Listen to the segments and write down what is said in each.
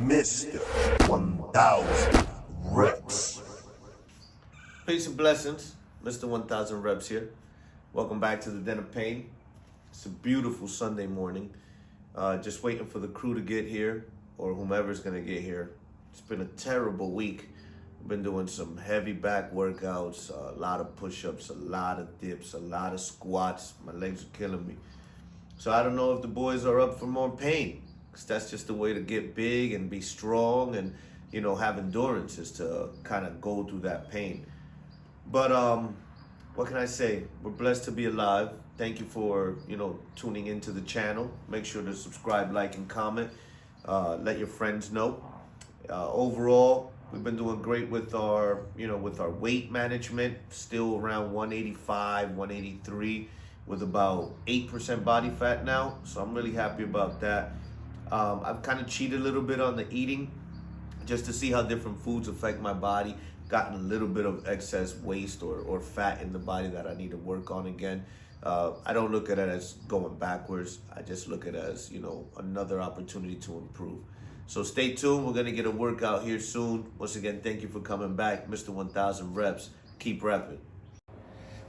Mr. 1000 Reps. Peace and blessings. Mr. 1000 Reps here. Welcome back to the Den of Pain. It's a beautiful Sunday morning. Just waiting for the crew to get here or whomever's going to get here. It's been a terrible week. I've been doing some heavy back workouts, a lot of push-ups, a lot of dips, a lot of squats. My legs are killing me. So I don't know if the boys are up for more pain, because that's just the way to get big and be strong and, you know, have endurance, is to kind of go through that pain. But what can I say? We're blessed to be alive. Thank you for, tuning into the channel. Make sure to subscribe, like, and comment. Let your friends know. Overall, we've been doing great with our, with our weight management. Still around 185, 183, with about 8% body fat now. So I'm really happy about that. I've kind of cheated a little bit on the eating, just to see how different foods affect my body. Gotten a little bit of excess waste or fat in the body that I need to work on again. I don't look at it as going backwards. I just look at it as, another opportunity to improve. So stay tuned. We're going to get a workout here soon. Once again, thank you for coming back. Mr. 1000 Reps. Keep repping.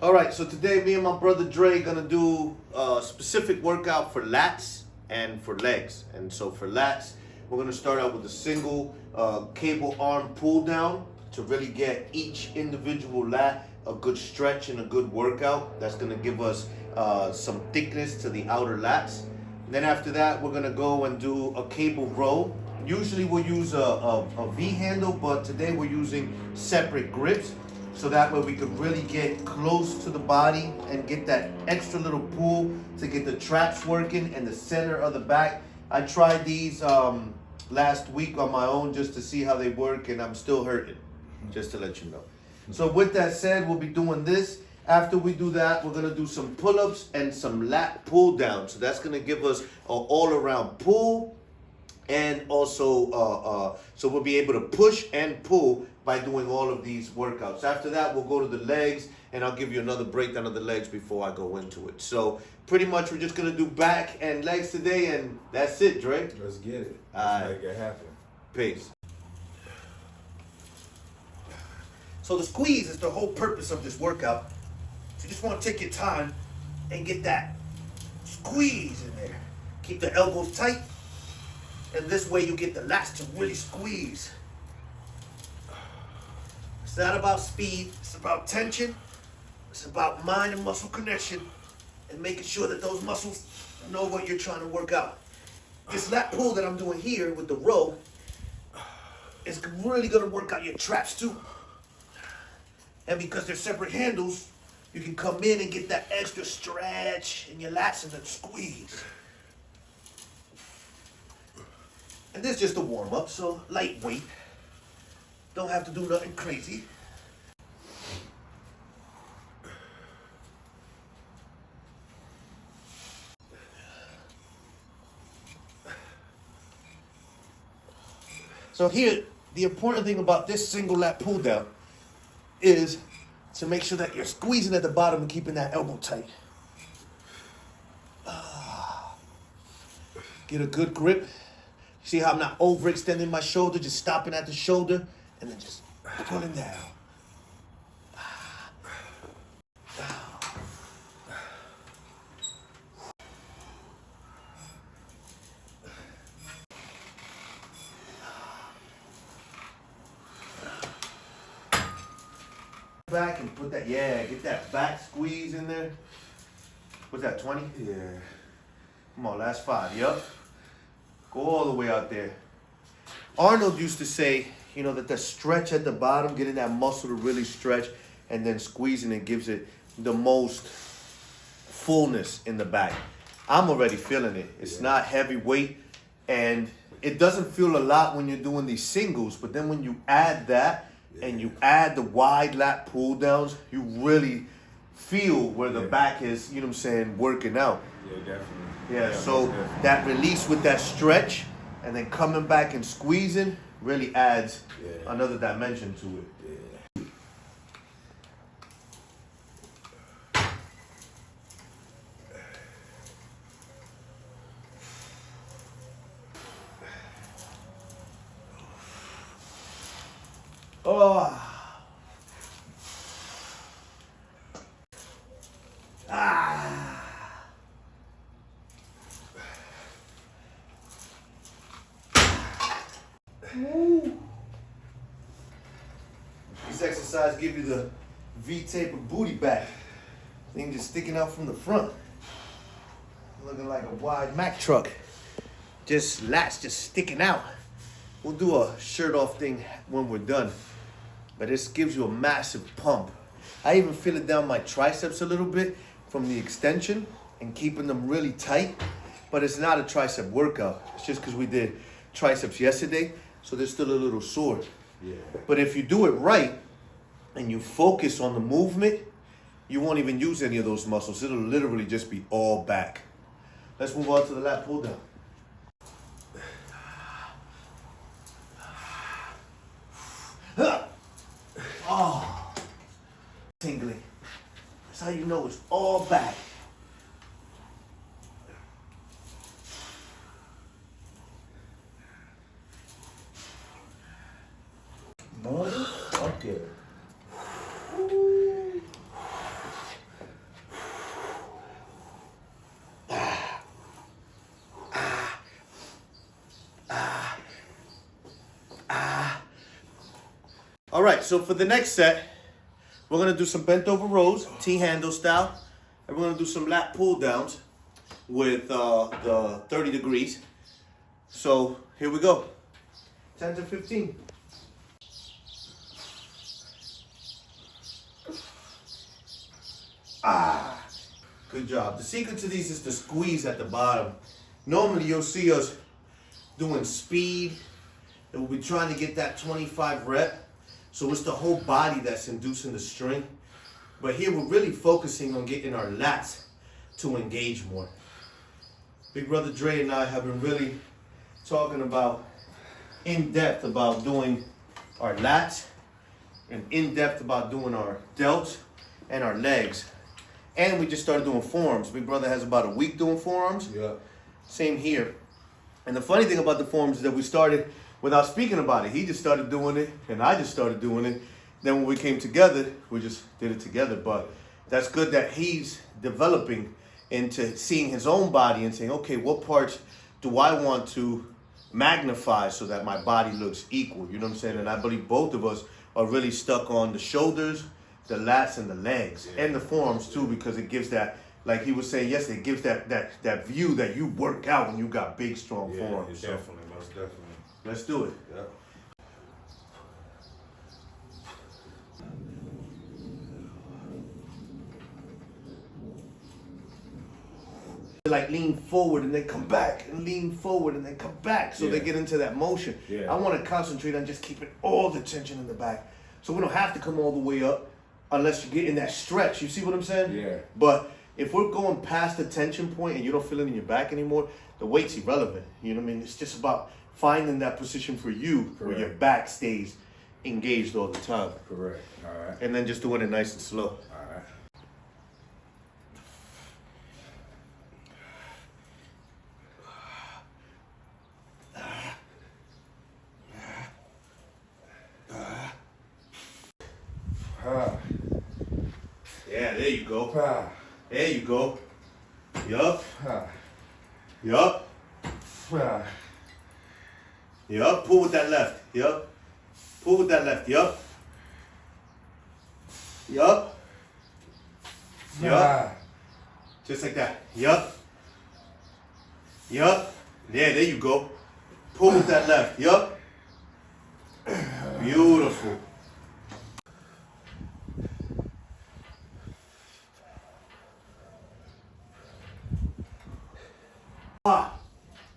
All right, so today me and my brother Dre going to do a specific workout for lats and for legs. And so for lats, we're going to start out with a single cable arm pull down to really get each individual lat a good stretch and a good workout. That's going to give us some thickness to the outer lats. And then after that, we're going to go and do a cable row. Usually we'll use a V handle, but today we're using separate grips, so that way we could really get close to the body and get that extra little pull to get the traps working and the center of the back. I tried these last week on my own just to see how they work, and I'm still hurting, just to let you know. So with that said, we'll be doing this. After we do that, we're gonna do some pull-ups and some lat pull down. So that's gonna give us an all-around pull, and also so we'll be able to push and pull by doing all of these workouts. After that, we'll go to the legs, and I'll give you another breakdown of the legs before I go into it. So pretty much we're just gonna do back and legs today, and that's it, Dre. Let's get it. Let's make it happen. Peace. So the squeeze is the whole purpose of this workout. So you just want to take your time and get that squeeze in there. Keep the elbows tight, and this way you get the lats to really squeeze. It's not about speed, it's about tension. It's about mind and muscle connection and making sure that those muscles know what you're trying to work out. This lat pull that I'm doing here with the row is really going to work out your traps too. And because they're separate handles, you can come in and get that extra stretch in your lats and then squeeze. And this is just a warm-up, so lightweight. Don't have to do nothing crazy. So here, the important thing about this single lat pull down is to make sure that you're squeezing at the bottom and keeping that elbow tight. Get a good grip. See how I'm not overextending my shoulder, just stopping at the shoulder and then just pulling down. Back and put that, get that back squeeze in there. What's that, 20? Yeah. Come on, last 5, yup. Go all the way out there. Arnold used to say, that the stretch at the bottom, getting that muscle to really stretch and then squeezing it gives it the most fullness in the back. I'm already feeling it. It's not heavy weight, and it doesn't feel a lot when you're doing these singles, but then when you add that and you add the wide lat pull downs, you really feel where the back is, working out. Yeah, definitely. Yeah, so that release with that stretch and then coming back and squeezing really adds another dimension to it. Oh. Ah. Ooh. This exercise gives you the V-tape of booty back. Thing just sticking out from the front. Looking like a wide Mack truck. Just lats just sticking out. We'll do a shirt off thing when we're done. But this gives you a massive pump. I even feel it down my triceps a little bit from the extension and keeping them really tight. But it's not a tricep workout. It's just because we did triceps yesterday, so they're still a little sore. Yeah. But if you do it right and you focus on the movement, you won't even use any of those muscles. It'll literally just be all back. Let's move on to the lat pull down. Oh, tingling. That's how you know it's all back. Motherfucker. All right, so for the next set, we're gonna do some bent over rows, T-handle style, and we're gonna do some lat pull downs with the 30 degrees. So here we go, 10 to 15. Good job. The secret to these is to squeeze at the bottom. Normally you'll see us doing speed, and we'll be trying to get that 25 rep. So it's the whole body that's inducing the strain. But here we're really focusing on getting our lats to engage more. Big brother Dre and I have been really talking about in depth about doing our lats and in depth about doing our delts and our legs. And we just started doing forearms. Big brother has about a week doing forearms. Yeah. Same here. And the funny thing about the forearms is that we started without speaking about it. He just started doing it, and I just started doing it. Then when we came together, we just did it together. But that's good that he's developing into seeing his own body and saying, okay, what parts do I want to magnify so that my body looks equal? You know what I'm saying? And I believe both of us are really stuck on the shoulders, the lats, and the legs, and the forearms too, because it gives that, like he was saying yesterday, it gives that view that you work out when you got big, strong forearms. Yeah, definitely, most definitely. Let's do it. Yep. Like lean forward and then come back, and lean forward and then come back, so they get into that motion. Yeah. I want to concentrate on just keeping all the tension in the back, so we don't have to come all the way up unless you get in that stretch. You see what I'm saying? Yeah. But if we're going past the tension point and you don't feel it in your back anymore, the weight's irrelevant. You know what I mean? It's just about finding that position for you where your back stays engaged all the time. Correct. All right. And then just doing it nice and slow. All right. Yeah, there you go. Ah. There you go. Yup. Ah. Yup. Ah. Yup. Pull with that left. Yup. Pull with that left. Yup. Yup. Yup. Ah. Just like that. Yup. Yup. Yeah, there you go. Pull with that left. Yup. Beautiful. Ah.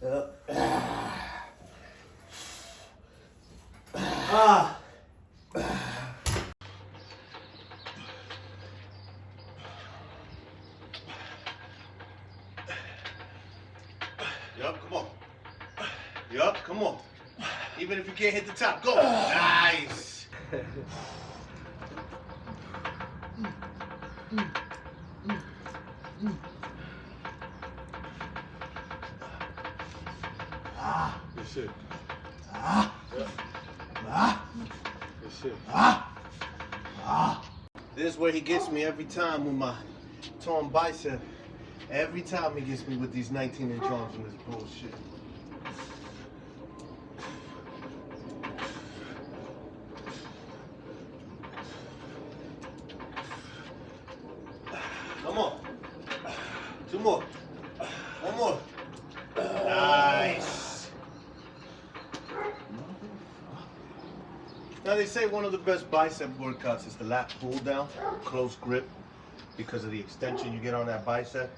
Yup. Ah. Yup, come on. Yup, come on. Even if you can't hit the top, go. Nice. Good shit. Ah. Good shit. shit. This is where he gets me every time with my torn bicep. Every time he gets me with these 19-inch arms and this bullshit. Come on. 2 more. 1 more. Nice. Now they say one of the best bicep workouts is the lat pull down, close grip, because of the extension you get on that bicep.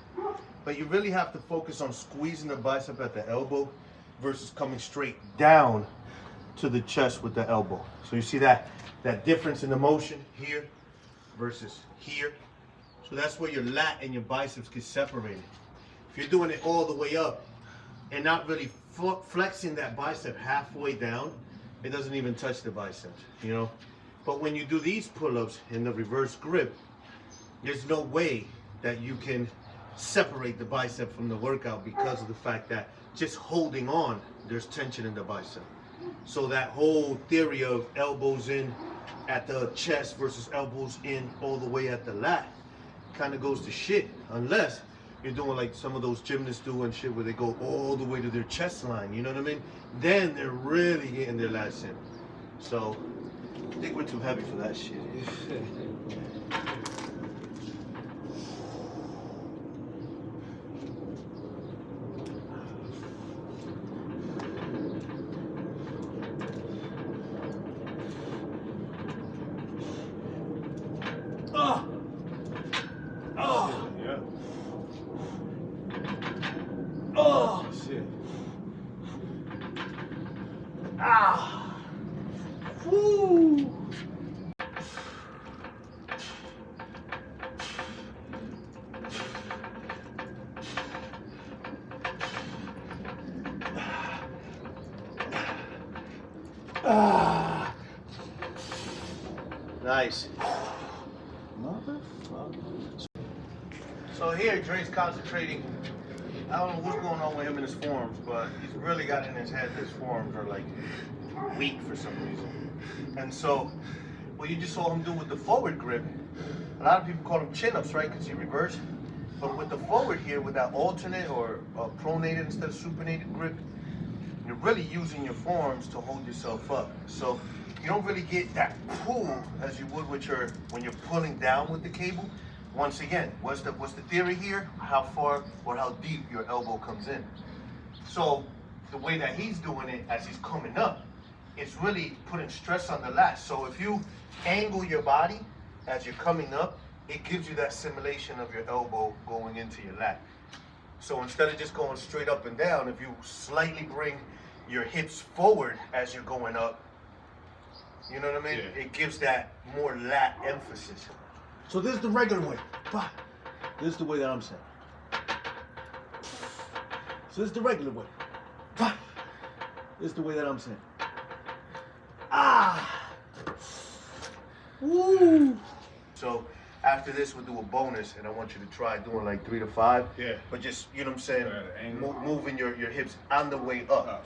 But you really have to focus on squeezing the bicep at the elbow versus coming straight down to the chest with the elbow. So you see that difference in the motion here versus here. So that's where your lat and your biceps get separated. If you're doing it all the way up and not really flexing that bicep halfway down, it doesn't even touch the biceps, you know? But when you do these pull-ups in the reverse grip, there's no way that you can separate the bicep from the workout because of the fact that just holding on, there's tension in the bicep. So that whole theory of elbows in at the chest versus elbows in all the way at the lat kind of goes to shit, unless you're doing like some of those gymnasts do and shit where they go all the way to their chest line, you know what I mean? Then they're really getting their lats in. So I think we're too heavy for that shit. Oh, shit. Ah! Woo! Ah! Nice. So here, Dre's concentrating. I don't know what's going on with him in his forearms, but he's really got in his head that his forearms are like weak for some reason. And so, what you just saw him do with the forward grip, a lot of people call them chin-ups, right? Because you reverse. But with the forward here, with that alternate or pronated instead of supinated grip, you're really using your forearms to hold yourself up. So you don't really get that pull as you would with when you're pulling down with the cable. Once again, what's the theory here? How far or how deep your elbow comes in. So the way that he's doing it as he's coming up, it's really putting stress on the lat. So if you angle your body as you're coming up, it gives you that simulation of your elbow going into your lat. So instead of just going straight up and down, if you slightly bring your hips forward as you're going up, you know what I mean? Yeah. It gives that more lat emphasis. So this is the regular way. This is the way that I'm saying. So this is the regular way. This is the way that I'm saying. Ah! Woo! So after this, we'll do a bonus, and I want you to try doing like 3 to 5. Yeah. But just, you know what I'm saying, moving your hips on the way up.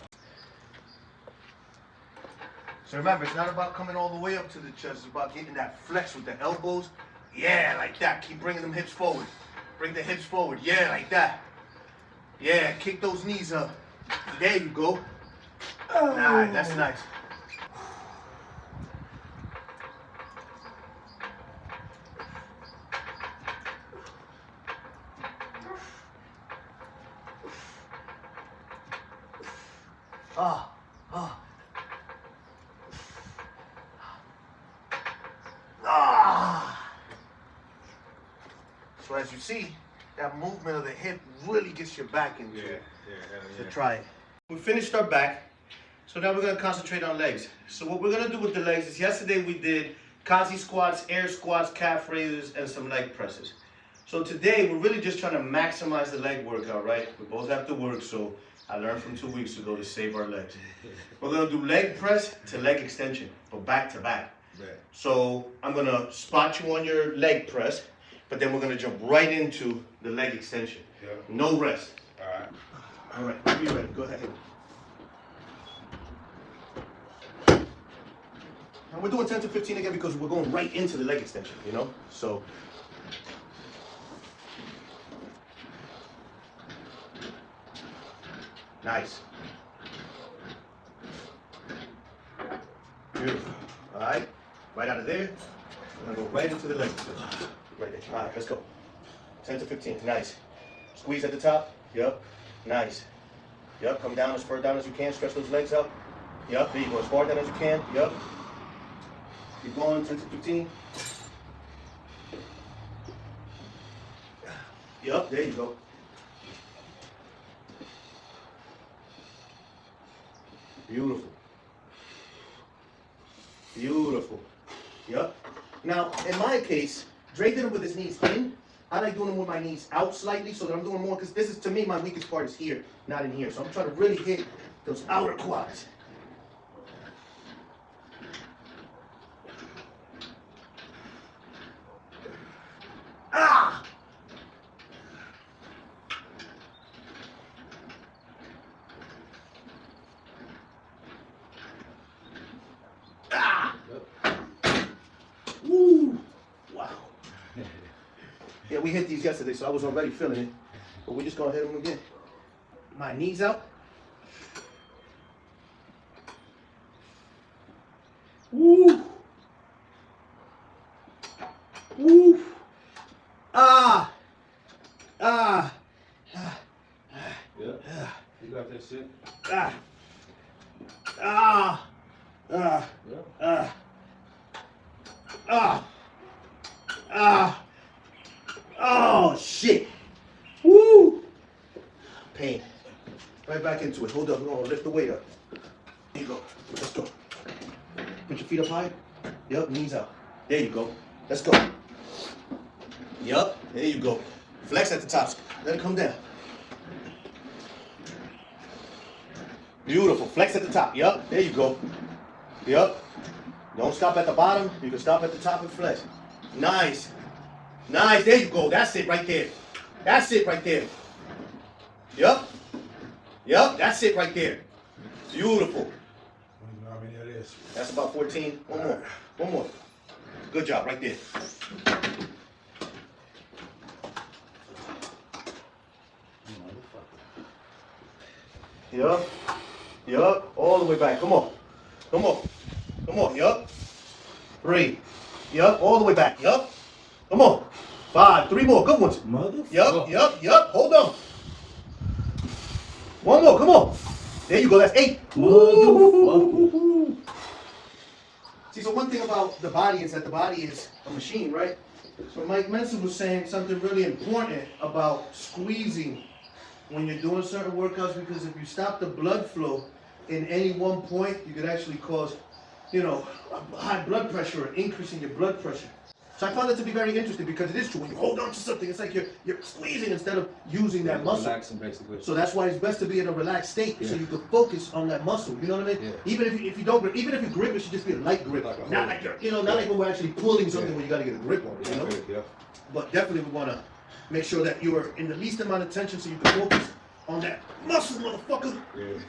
So remember, it's not about coming all the way up to the chest. It's about getting that flex with the elbows. Yeah, like that. Keep bringing them hips forward. Bring the hips forward. Yeah, like that. Yeah, kick those knees up. There you go. Oh. Nice, that's nice. So as you see, that movement of the hip really gets your back into it. So try it. We finished our back, so now we're gonna concentrate on legs. So what we're gonna do with the legs is, yesterday we did Kazi squats, air squats, calf raises, and some leg presses. So today we're really just trying to maximize the leg workout, right? We both have to work, so I learned from 2 weeks ago to save our legs. We're gonna do leg press to leg extension, but back to back. So I'm gonna spot you on your leg press, but then we're gonna jump right into the leg extension. No rest. All right, be ready, go ahead. And we're doing 10 to 15 again because we're going right into the leg extension, you know? So. Nice. Beautiful. All right. Right out of there. We're going to go right into the leg extension. Right there. All right, let's go. 10 to 15. Nice. Squeeze at the top. Yup. Nice. Yup. Come down as far down as you can. Stretch those legs up. Yup. There you go. As far down as you can. Yup. Keep going. 10 to 15. Yup. There you go. Beautiful. Beautiful. Yup. Now, in my case, Dre did it with his knees in. I like doing them with my knees out slightly so that I'm doing more, because this is, to me, my weakest part is here, not in here. So I'm trying to really hit those outer quads. Ah! Ah! Woo! Wow. Yeah, we hit these yesterday, so I was already feeling it. But we're just gonna hit them again. My knees out. Woo! Woo! Ah! Ah! Yeah. You got that shit? Ah! Ah! Ah! Yeah. Ah! Ah! Ah! Oh, shit! Woo! Pain. Right back into it. Hold up. We're going to lift the weight up. There you go. Let's go. Put your feet up high. Yup. Knees out. There you go. Let's go. Yup. There you go. Flex at the top. Let it come down. Beautiful. Flex at the top. Yup. There you go. Yup. Don't stop at the bottom. You can stop at the top and flex. Nice. Nice. There you go. That's it right there. That's it right there. Yup. Yup. That's it right there. Beautiful. I don't know how many that is. That's about 14. One more. One more. Good job right there. Yup. Yup. All the way back. Come on. Come on. Come on. Yup. 3. Yup. All the way back. Yup. Come on. 5. 3 more. Good ones. Motherfucker. Yup. Yup. Yup. Hold on. One more. Come on. There you go. That's 8. Motherfucker. See, so one thing about the body is that the body is a machine, right? So Mike Mensa was saying something really important about squeezing when you're doing certain workouts, because if you stop the blood flow in any one point, you could actually cause, high blood pressure or increase in your blood pressure. So I found that to be very interesting, because it is true. When you hold on to something, it's like you're squeezing instead of using that muscle. Relaxing, basically. So that's why it's best to be in a relaxed state, so you can focus on that muscle. You know what I mean? Yeah. Even if you don't grip, even if you grip, it should just be a light grip, Like a not hold. like you're, not like when we're actually pulling something where you got to get a grip on it. You know? Yeah. But definitely we want to make sure that you are in the least amount of tension, so you can focus on that muscle, motherfucker. Yeah.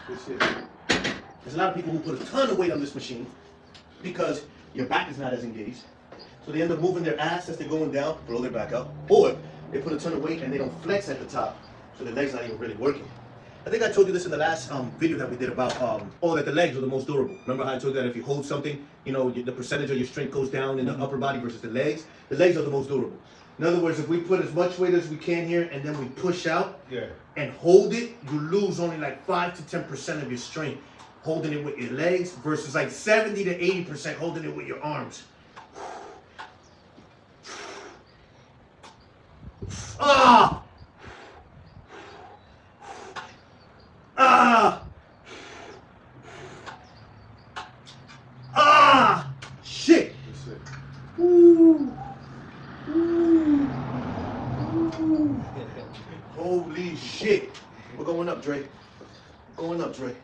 Good shit. There's a lot of people who put a ton of weight on this machine because your back is not as engaged. So they end up moving their ass as they're going down, blow their back up. Or they put a ton of weight and they don't flex at the top, so the legs not even really working. I think I told you this in the last video that we did about that the legs are the most durable. Remember how I told you that if you hold something, the percentage of your strength goes down in the upper body versus the legs? The legs are the most durable. In other words, if we put as much weight as we can here and then we push out and hold it, you lose only like 5 to 10% of your strength holding it with your legs versus like 70 to 80% holding it with your arms. Ah! Ah! Ah! Shit! Good shit. Ooh. Ooh. Ooh. Holy shit. We're going up, Dre. Going up, Dre. All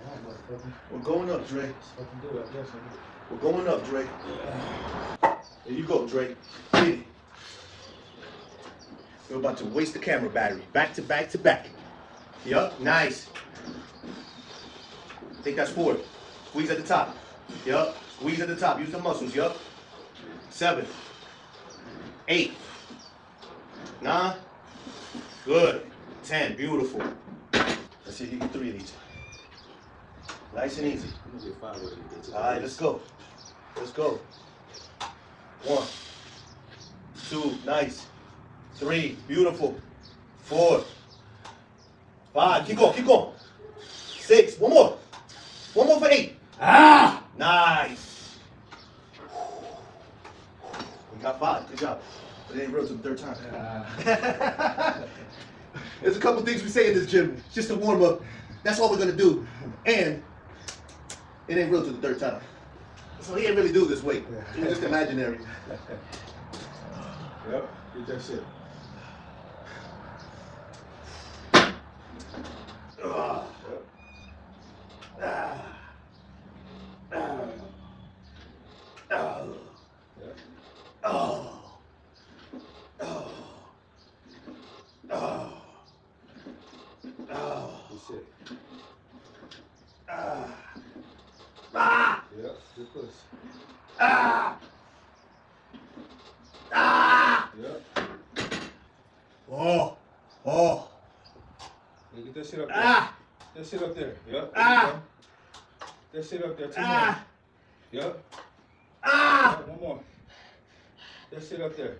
right, motherfucker. We're going up, Dre. Let's fucking do it, I guess. We're going up, Dre. There you go, Dre. Hit it. We're about to waste the camera battery. Back to back to back. Yup, nice. I think that's 4. Squeeze at the top. Yup, squeeze at the top. Use the muscles, yup. 7, 8, 9. Good. 10, beautiful. Let's see if you get 3 of these. Nice and easy. I'm gonna get 5 with you. All right, let's go. Let's go. 1, 2, nice. 3, beautiful. 4, 5, keep going, keep going. 6, one more. One more for 8. Ah! Nice. We got 5, good job. But it ain't real till the 3rd time. There's a couple things we say in this gym, just to warm up. That's all we're gonna do. And it ain't real till the 3rd time. So he ain't really do this weight. It's just imaginary. Yep, get that shit. Ah. Yep. Ah. Ah. Ah. Yep. Oh. Oh. Oh. Oh. Good shit. Ah. Ah. Yep, good push. Ah. Ah. Yep. Oh. Oh. Yeah, get that shit up there. Ah. That shit up there. Yep. Ah. That shit up there. 2 more. Ah. Yep. Ah. Yep, 1 more. That shit up there.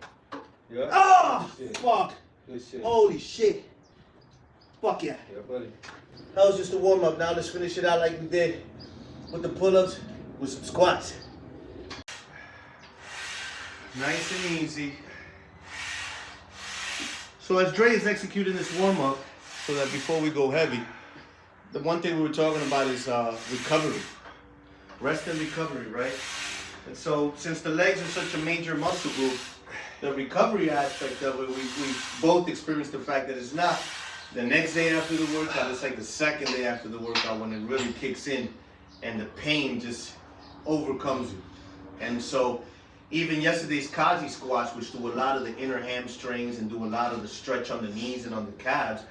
Yep. Oh. Good shit. Fuck. Good shit. Holy shit. Fuck yeah. Yeah, buddy. That was just a warm up. Now let's finish it out like we did with the pull-ups with some squats. Nice and easy. So as Dre is executing this warm up, so that before we go heavy, the one thing we were talking about is recovery. Rest and recovery, right? And so since the legs are such a major muscle group, the recovery aspect of it, we both experienced the fact that it's not the next day after the workout, it's like the 2nd day after the workout when it really kicks in and the pain just overcomes you. And so even yesterday's Kazi squats, which do a lot of the inner hamstrings and do a lot of the stretch on the knees and on the calves,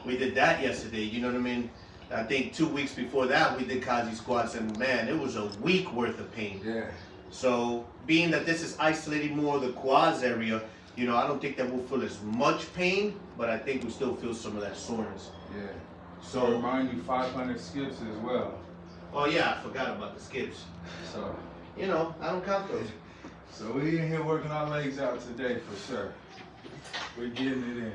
we did that yesterday, you know what I mean? I think 2 weeks before that we did Kazi squats, and man, it was a week worth of pain. Yeah. So being that this is isolating more of the quads area, you know, I don't think that we'll feel as much pain, but I think we still feel some of that soreness. Yeah. So remind you 500 skips as well. oh yeah, I forgot about the skips. So You know, I don't count those. so we in here working our legs out today for sure. We're getting it in.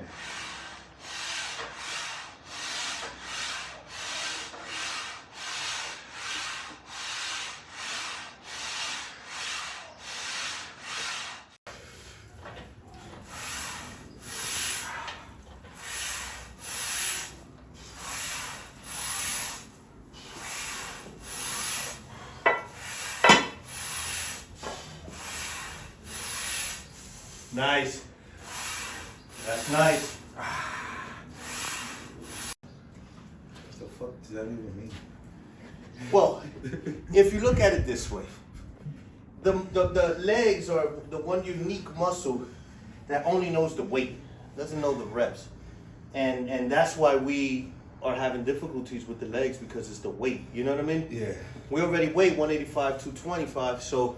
Nice. That's nice. What the fuck does that even mean? Well, if you look at it this way, the legs are the one unique muscle that only knows the weight, doesn't know the reps. And that's why we are having difficulties with the legs, because it's the weight. You know what I mean? Yeah. We already weigh 185, 225, so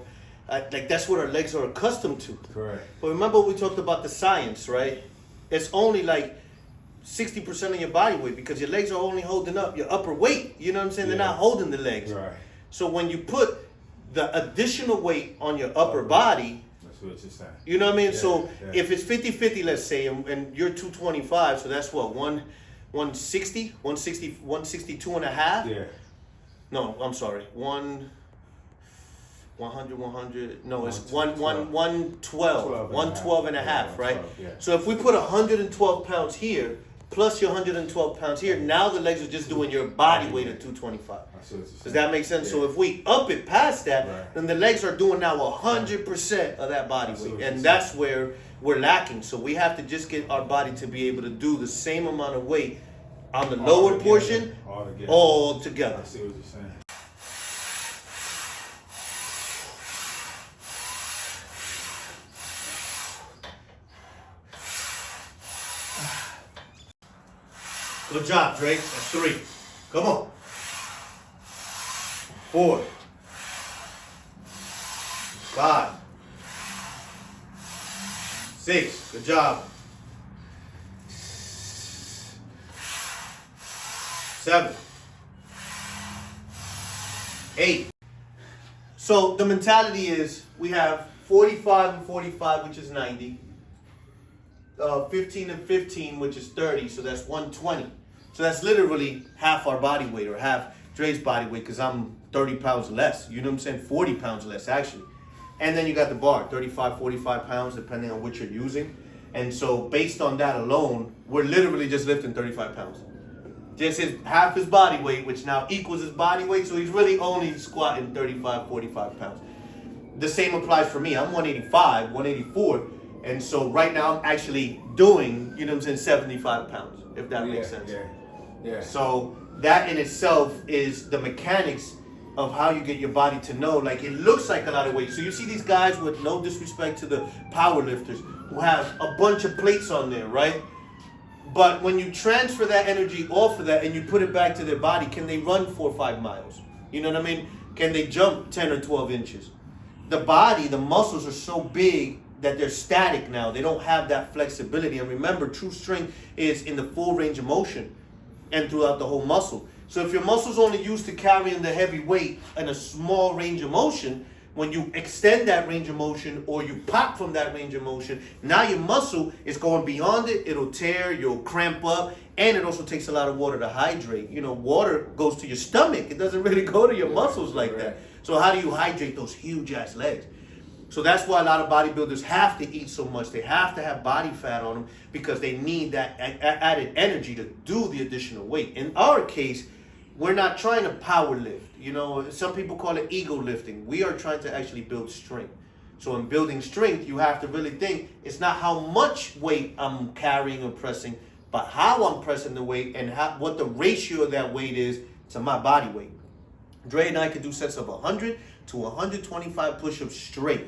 like that's what our legs are accustomed to. Correct. But remember we talked about the science, right? It's only like 60% of your body weight, because your legs are only holding up your upper weight. You know what I'm saying? They're Yeah. not holding the legs. Right. So when you put the additional weight on your upper body, That's what you're saying. you know what I mean? Yeah, So yeah. if it's 50-50, let's say, and you're 225, so that's what, 160, 162 and a half? Yeah. No, I'm sorry. 100, no, it's 112. 112, 112 and a half, Yeah, right? 112, yeah. So if we put 112 pounds here, plus your 112 pounds here, now the legs are just doing your body weight at 225. That's what you're saying. Does that make sense? So Yeah. if we up it past that, Right. then the legs are doing now 100% of that body That's weight. what you're And saying. that's where we're lacking. So we have to just get our body to be able to do the same amount of weight on the lower portion all together. I see what you're saying. Good job, Drake. That's 3. Come on. 4. 5. 6. Good job. 7. 8. So the mentality is we have 45 and 45, which is 90. 15 and 15, which is 30, so that's 120. So that's literally half our body weight, or half Dre's body weight, because I'm 30 pounds less. You know what I'm saying? 40 pounds less, actually. And then you got the bar, 35, 45 pounds, depending on what you're using. And so based on that alone, we're literally just lifting 35 pounds. Just half his body weight, which now equals his body weight, so he's really only squatting 35, 45 pounds. The same applies for me. I'm 185, 184. And so right now I'm actually doing, you know what I'm saying, 75 pounds, if that makes sense. Yeah. So that in itself is the mechanics of how you get your body to know, like it looks like a lot of weight. So you see these guys, with no disrespect to the power lifters, who have a bunch of plates on there, right? But when you transfer that energy off of that and you put it back to their body, can they run 4 or 5 miles? You know what I mean? Can they jump 10 or 12 inches? The body, the muscles are so big that they're static now. They don't have that flexibility. And remember, true strength is in the full range of motion and throughout the whole muscle. So if your muscle's only used to carrying the heavy weight in a small range of motion, when you extend that range of motion or you pop from that range of motion, now your muscle is going beyond it. It'll tear, you'll cramp up, and it also takes a lot of water to hydrate. You know, water goes to your stomach. It doesn't really go to your muscles like that. So how do you hydrate those huge ass legs? So that's why a lot of bodybuilders have to eat so much. They have to have body fat on them because they need that added energy to do the additional weight. In our case, we're not trying to power lift. You know, some people call it ego lifting. We are trying to actually build strength. So in building strength, you have to really think it's not how much weight I'm carrying or pressing, but how I'm pressing the weight and what the ratio of that weight is to my body weight. Dre and I could do sets of 100 to 125 push-ups straight,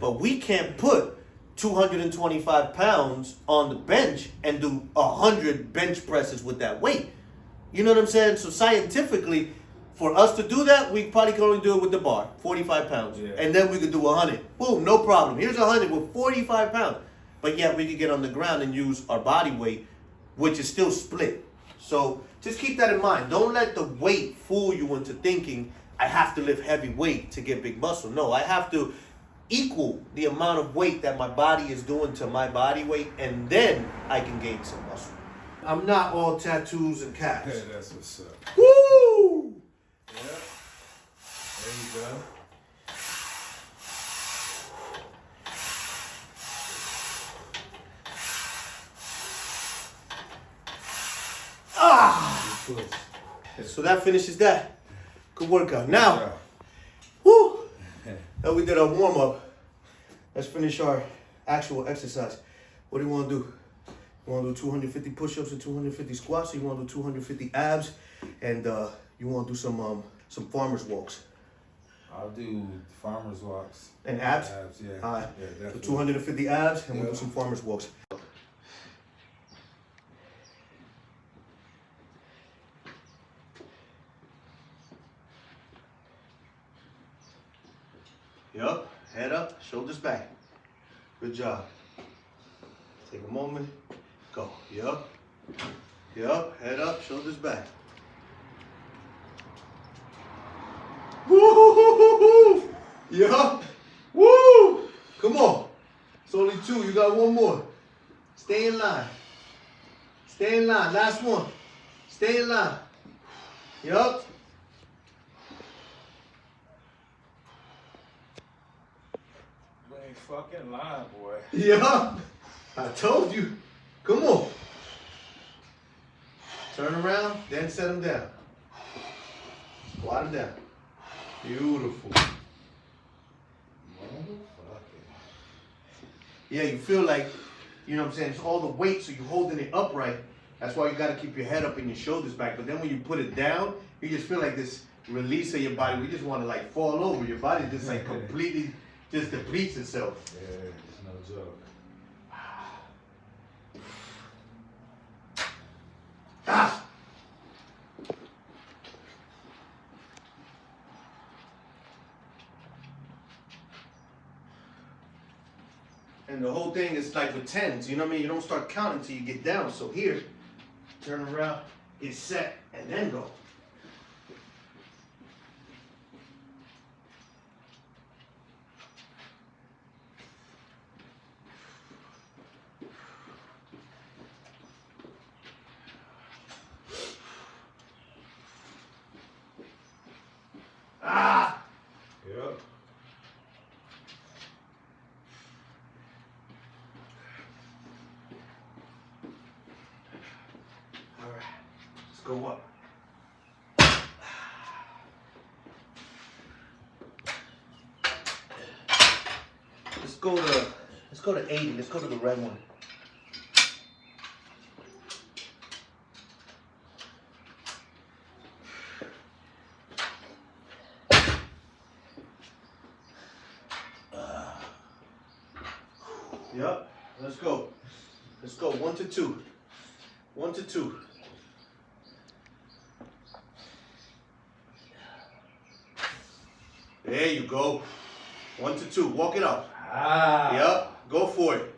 but we can't put 225 pounds on the bench and do 100 bench presses with that weight. You know what I'm saying? So scientifically, for us to do that, we probably could only do it with the bar, 45 pounds. Yeah. And then we could do 100. Boom, no problem. Here's 100 with 45 pounds. But yet we could get on the ground and use our body weight, which is still split. So just keep that in mind. Don't let the weight fool you into thinking I have to lift heavy weight to get big muscle. No, I have to equal the amount of weight that my body is doing to my body weight, and then I can gain some muscle. I'm not all tattoos and calves. Yeah, that's what's up. Woo! Yeah. There you go. Ah! So that finishes that. Good workout. Now, woo! Now we did our warm-up. Let's finish our actual exercise. What do you want to do? You want to do 250 push-ups and 250 squats, or you want to do 250 abs, and you want to do some farmer's walks? I'll do farmer's walks. And abs? Abs, yeah. All right. Yeah, So definitely. 250 abs, and we'll do some farmer's walks. Yup, head up, shoulders back. Good job. Take a moment, go. Yup, head up, shoulders back. Woo! Yup, woo! Come on. It's only 2, you got 1 more. Stay in line. Stay in line, last one. Stay in line. Yup. Fucking lying, boy. Yeah, I told you. Come on. Turn around, then set him down. Squat him down. Beautiful. Yeah, you feel like, you know what I'm saying, it's all the weight, so you're holding it upright, That's why you gotta keep your head up and your shoulders back. But then when you put it down, you just feel like this release of your body. We just want to like fall over. Your body just like completely just depletes itself. Yeah, it's no joke. Ah! And the whole thing is like with tens, you know what I mean? You don't start counting until you get down. So here, turn around, get set, and then go. Ah! Yep. All right, let's go up. Let's go to 80. Let's go to the red one. Yep. Let's go. Let's go. 1 to 2. 1 to 2. There you go. 1 to 2. Walk it up. Ah. Yep. Go for it.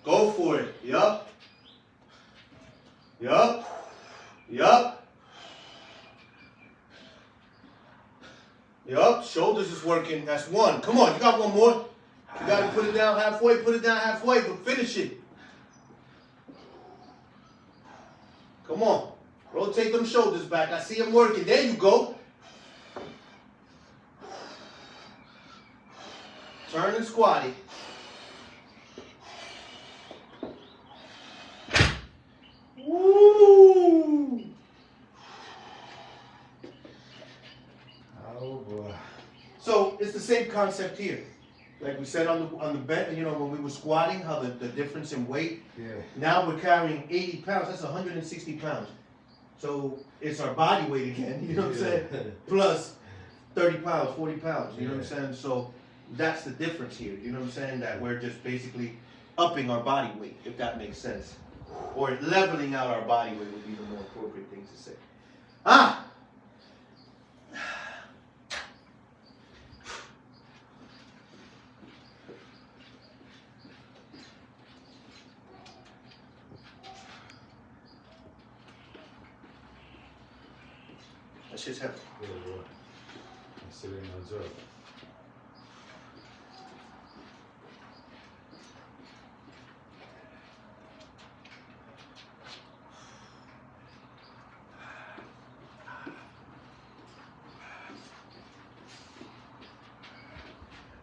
Go for it. Yep. Yep. Yep. Yep. Shoulders is working. That's 1. Come on. You got 1 more. You got to put it down halfway. Put it down halfway, but finish it. Come on. Rotate them shoulders back. I see them working. There you go. Turn and squatty. Woo! Oh boy. So it's the same concept here. Like we said on the bed, you know, when we were squatting, how the difference in weight. Yeah. Now we're carrying 80 pounds. That's 160 pounds. So it's our body weight again. You know what I'm saying? Plus 30 pounds, 40 pounds. You know what I'm saying? So that's the difference here. You know what I'm saying? That we're just basically upping our body weight, if that makes sense. Or leveling out our body weight would be the more appropriate thing to say. Ah! That shit's heavy. Yeah, boy. That's it ain't no joke.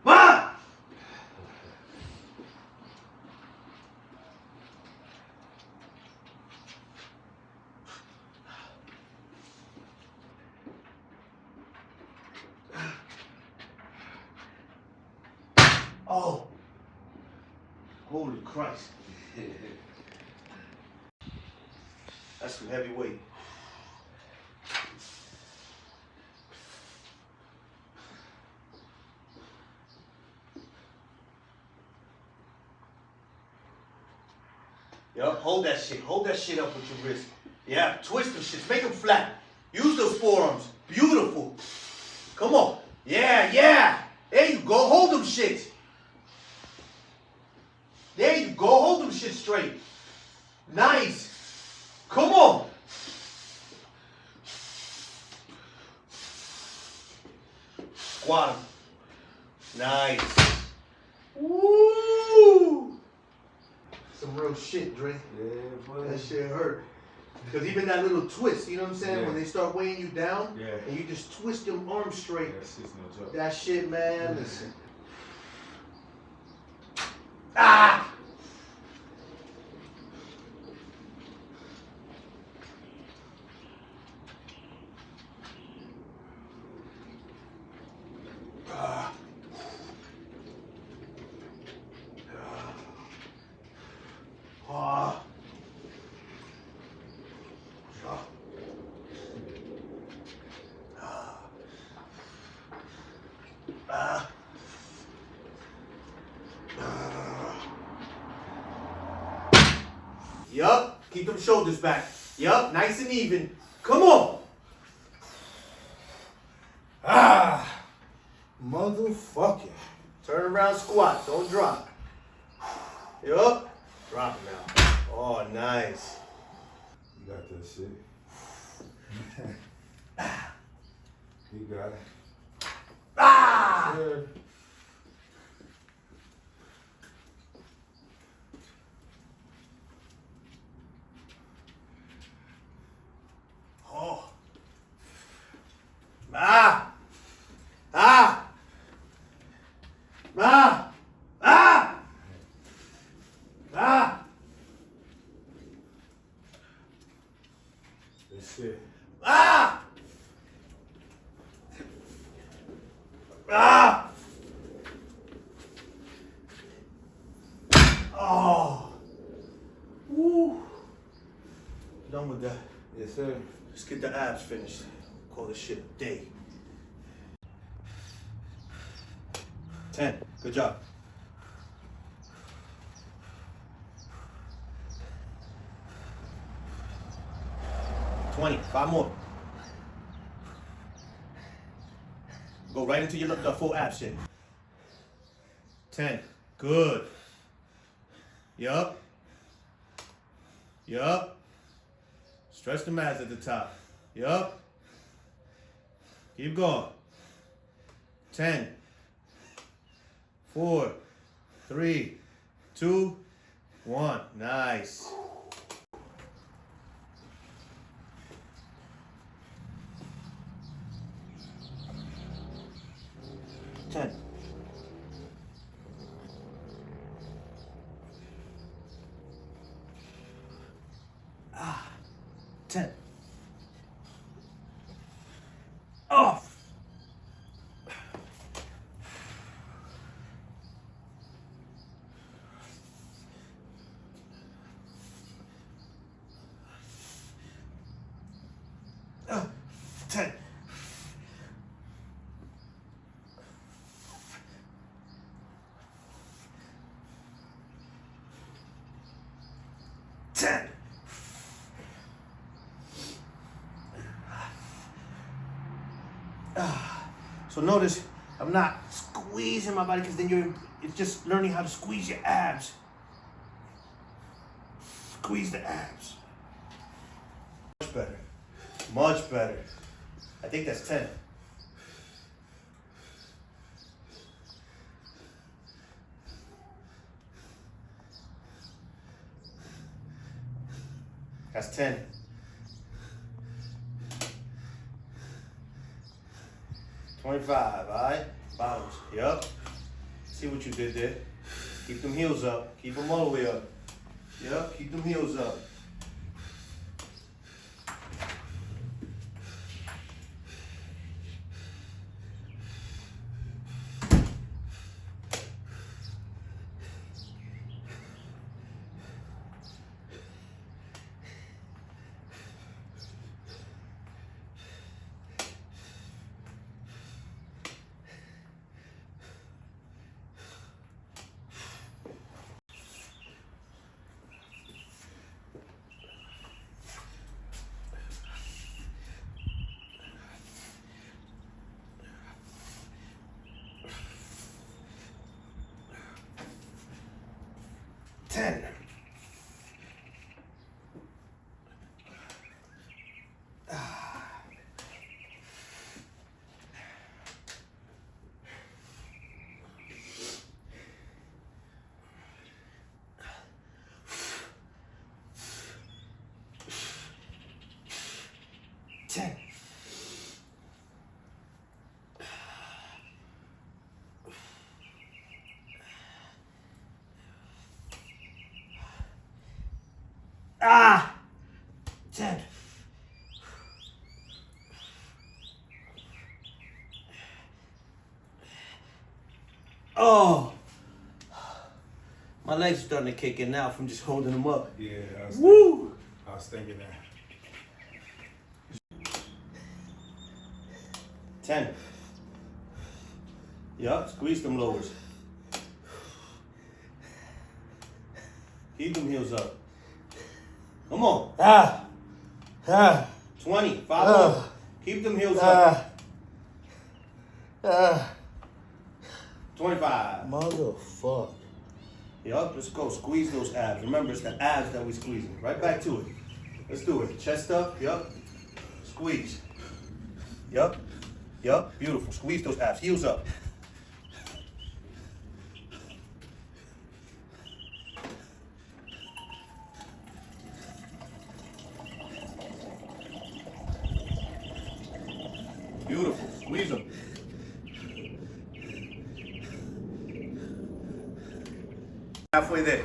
Ah! Oh. Holy Christ. That's some heavy weight. Yup, hold that shit. Hold that shit up with your wrist. Yeah, twist them shits. Make them flat. Use those forearms. Beautiful. Come on. Yeah, yeah. There you go. Hold them shits. There you go. Hold them shit straight. Nice. Come on. Squat them. Nice. Woo. Some real shit, Dre. Yeah, boy. That shit hurt. Because even that little twist, you know what I'm saying? Yeah. When they start weighing you down, Yeah. and you just twist them arms straight. That's just no joke. That shit, man, listen. Ah! Ah. Yup. Keep them shoulders back. Yup. Nice and even. Come on. Ah, motherfucking. Turn around, squat. Don't drop. Yup. Drop it now. Oh, nice. You got that shit. You got it. Ah! Sir. Oh. Ah! Ah! Ah! Ah! Ah! That's it. Ah! Ah! Oh! Woo! Done with that. Yes, sir. Let's get the abs finished. Call this shit a day. 10. Good job. 20. 5 more. Go right into your the full ab shit. 10. Good. Yup. Yup. Stretch the abs at the top. Yup. Keep going. 10. 4. 3. 2. 1. Nice. Ten. Ah. 10. Off. Ah. 10. 10. So notice I'm not squeezing my body because then it's just learning how to squeeze your abs. Squeeze the abs. Much better. Much better. I think that's 10. That's 10. $25, all right? Bottoms, yup. See what you did there. Keep them heels up. Keep them all the way up. Yup, keep them heels up. Ten. Ten. Ah! 10. Oh! My legs are starting to kick in now from just holding them up. Yeah, Woo! I was thinking that. 10. Yup, squeeze them lowers. Keep them heels up. Come on. 20. 5 more. Keep them heels up. 25. Motherfucker. Yup, let's go. Squeeze those abs. Remember, it's the abs that we're squeezing. Right back to it. Let's do it. Chest up. Yup. Squeeze. Yup. Yup. Beautiful. Squeeze those abs. Heels up. Beautiful. Squeeze them. Halfway there.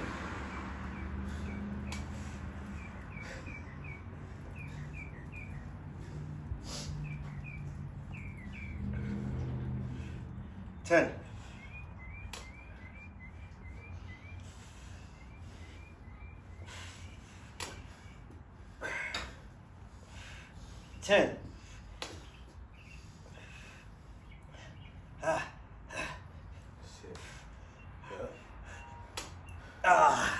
Ten. Ten. Shit. Yeah.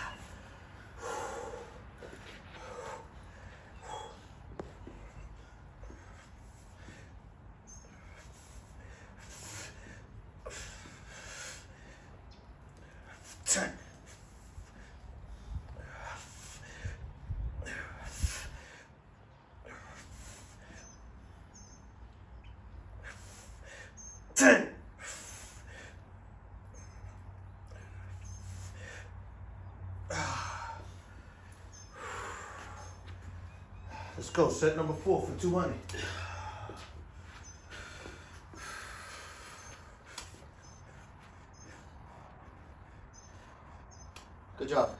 10. 10. Let's go. Set number 4 for 200. Good job.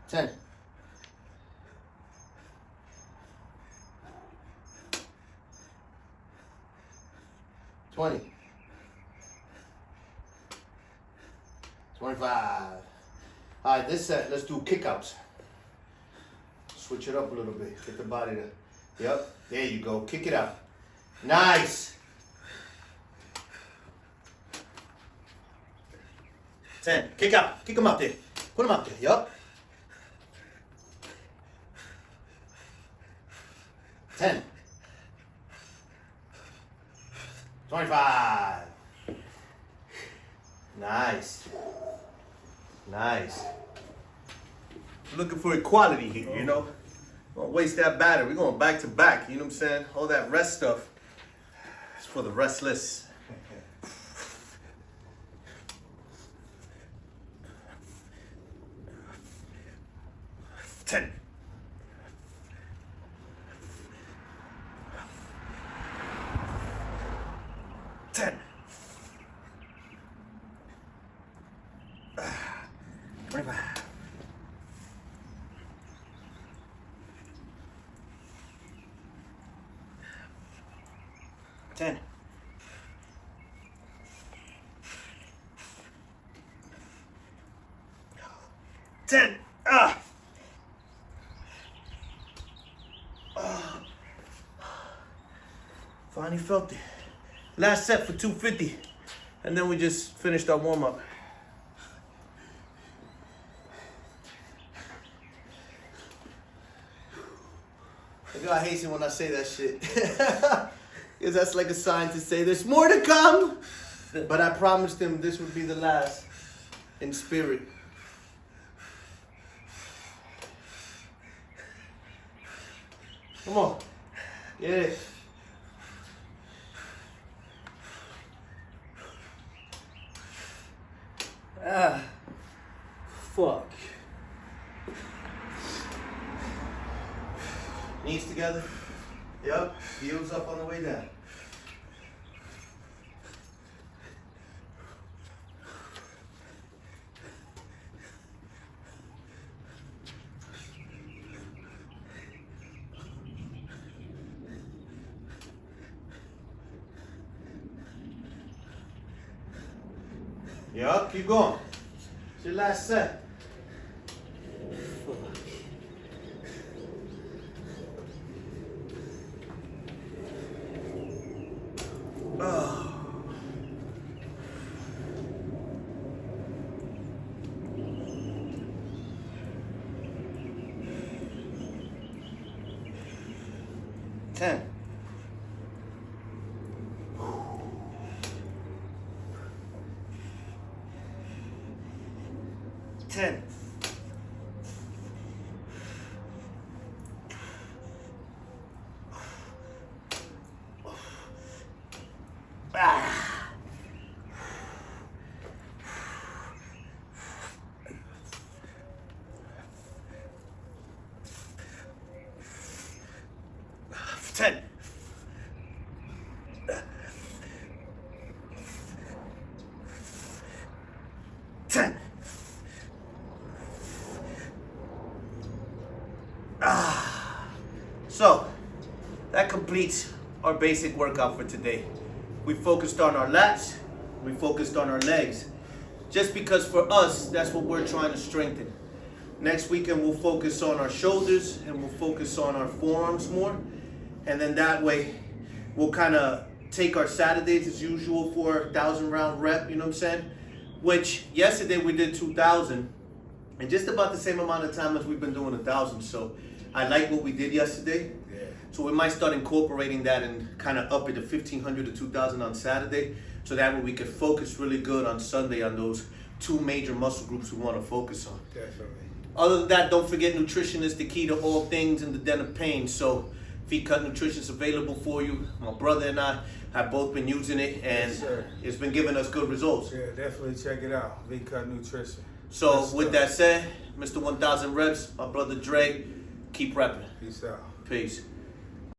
10. 20. 25. All right, this set, let's do kickouts. Switch it up a little bit. Get the body to, yep, there you go. Kick it out. Nice. 10. Kick out. Kick him out there. Put him out there. Yup. 10. 25. Nice. Nice. We're looking for equality here, you know? Don't waste that batter. We're going back to back, you know what I'm saying? All that rest stuff is for the restless. 10. 10. 25. 10. 10. Finally felt it. Last set for 250. And then we just finished our warm-up. The guy hates it when I say that shit. Because that's like a sign to say there's more to come. But I promised him this would be the last in spirit. Come on. Get it. Fuck. Knees together. Yep. Heels up on the way down. Yup, keep going. It's your last set. 10. 10. 10. 10. So, that completes our basic workout for today. We focused on our lats, we focused on our legs. Just because for us, that's what we're trying to strengthen. Next weekend, we'll focus on our shoulders and we'll focus on our forearms more. And then that way, we'll kind of take our Saturdays as usual for 1,000 round rep, you know what I'm saying? Which yesterday we did 2,000 and just about the same amount of time as we've been doing 1,000. So I like what we did yesterday. Yeah. So we might start incorporating that and kind of up it to 1,500 to 2,000 on Saturday. So that way we could focus really good on Sunday on those two major muscle groups we want to focus on. Definitely. Other than that, don't forget nutrition is the key to all things in the den of pain. So Feet Cut Nutrition is available for you. My brother and I have both been using it, and Yes, sir. it's been giving us good results. Yeah, definitely check it out. Feet Cut Nutrition. So Good with stuff. that said, Mr. 1,000 Reps, my brother Dre, keep repping. Peace out. Peace.